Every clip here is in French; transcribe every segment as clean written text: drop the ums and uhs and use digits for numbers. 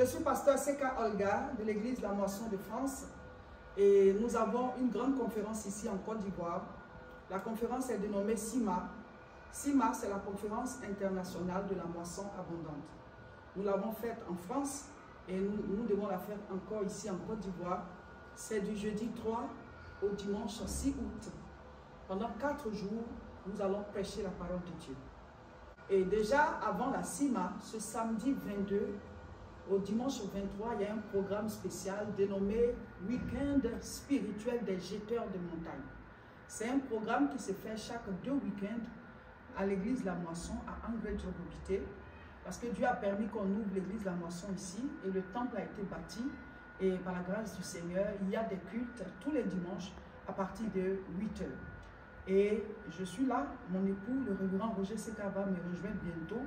Je suis pasteur Seka Olga de l'église La Moisson de France et nous avons une grande conférence ici en Côte d'Ivoire. La conférence est dénommée CIMA. CIMA, c'est la conférence internationale de la moisson abondante. Nous l'avons faite en France et nous devons la faire encore ici en Côte d'Ivoire. C'est du jeudi 3 au dimanche 6 août. Pendant 4 jours, nous allons prêcher la parole de Dieu. Et déjà avant la CIMA, ce samedi 22 au dimanche 23, il y a un programme spécial dénommé Week-end spirituel des jeteurs de montagne. C'est un programme qui se fait chaque 2 week-ends à l'église La Moisson à Angré-Djogobité, parce que Dieu a permis qu'on ouvre l'église La Moisson ici et le temple a été bâti et par la grâce du Seigneur, il y a des cultes tous les dimanches à partir de 8 h. Et je suis là, mon époux, le révérend Roger Seka, va me rejoindre bientôt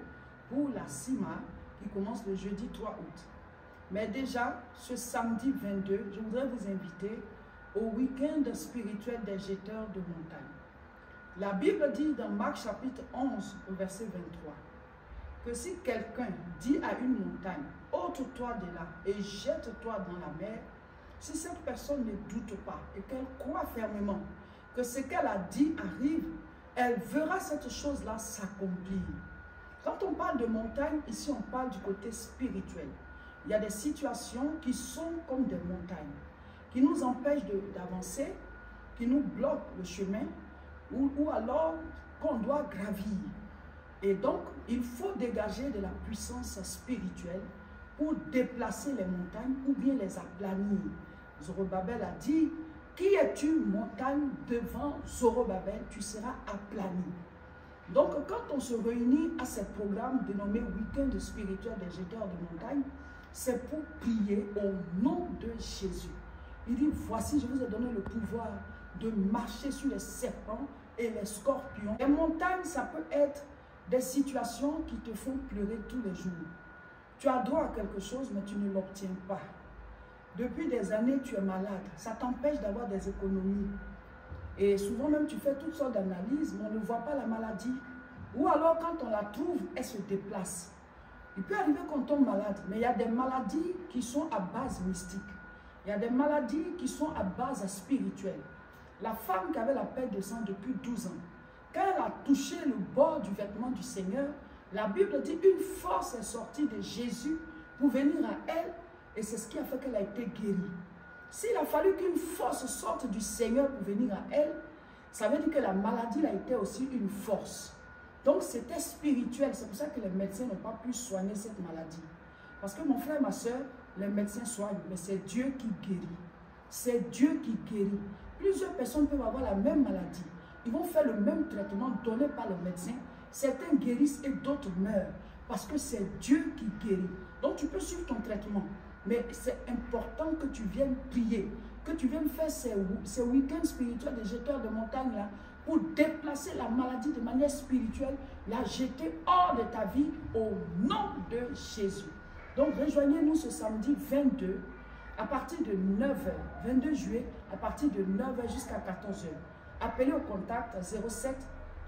pour la CIMA qui commence le jeudi 3 août. Mais déjà, ce samedi 22, je voudrais vous inviter au week-end spirituel des jeteurs de montagne. La Bible dit dans Marc chapitre 11, au verset 23, que si quelqu'un dit à une montagne, ôte-toi de là et jette-toi dans la mer, si cette personne ne doute pas et qu'elle croit fermement que ce qu'elle a dit arrive, elle verra cette chose-là s'accomplir. Quand on parle de montagne, ici on parle du côté spirituel. Il y a des situations qui sont comme des montagnes, qui nous empêchent d'avancer, qui nous bloquent le chemin, ou alors qu'on doit gravir. Et donc, il faut dégager de la puissance spirituelle pour déplacer les montagnes ou bien les aplanir. Zorobabel a dit, qui es-tu, montagne, devant Zorobabel, tu seras aplani. Donc, quand on se réunit à ce programme dénommé Week-end spirituel des jeteurs de montagne, c'est pour prier au nom de Jésus. Il dit, voici, je vous ai donné le pouvoir de marcher sur les serpents et les scorpions. Les montagnes, ça peut être des situations qui te font pleurer tous les jours. Tu as droit à quelque chose, mais tu ne l'obtiens pas. Depuis des années, tu es malade. Ça t'empêche d'avoir des économies. Et souvent même, tu fais toutes sortes d'analyses, mais on ne voit pas la maladie. Ou alors, quand on la trouve, elle se déplace. Il peut arriver qu'on tombe malade, mais il y a des maladies qui sont à base mystique. Il y a des maladies qui sont à base spirituelle. La femme qui avait la perte de sang depuis 12 ans, quand elle a touché le bord du vêtement du Seigneur, la Bible dit une force est sortie de Jésus pour venir à elle, et c'est ce qui a fait qu'elle a été guérie. S'il a fallu qu'une force sorte du Seigneur pour venir à elle, ça veut dire que la maladie a été aussi une force. Donc c'était spirituel, c'est pour ça que les médecins n'ont pas pu soigner cette maladie. Parce que mon frère, ma soeur, les médecins soignent, mais c'est Dieu qui guérit. C'est Dieu qui guérit. Plusieurs personnes peuvent avoir la même maladie. Ils vont faire le même traitement donné par le médecin. Certains guérissent et d'autres meurent. Parce que c'est Dieu qui guérit. Donc tu peux suivre ton traitement. Mais c'est important que tu viennes prier. Que tu viennes faire ces week-ends spirituels des jeteurs de montagne là. Pour déplacer la maladie de manière spirituelle. La jeter hors de ta vie au nom de Jésus. Donc rejoignez-nous ce samedi 22. À partir de 9 h, 22 juillet, à partir de 9 h jusqu'à 14 h. Appelez au contact 07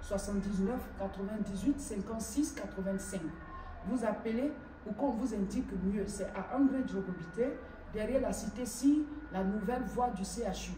79 98 56 85. Vous appelez ou qu'on vous indique mieux, c'est à Angré-Djogobité, derrière la cité Si, la nouvelle voie du CHU.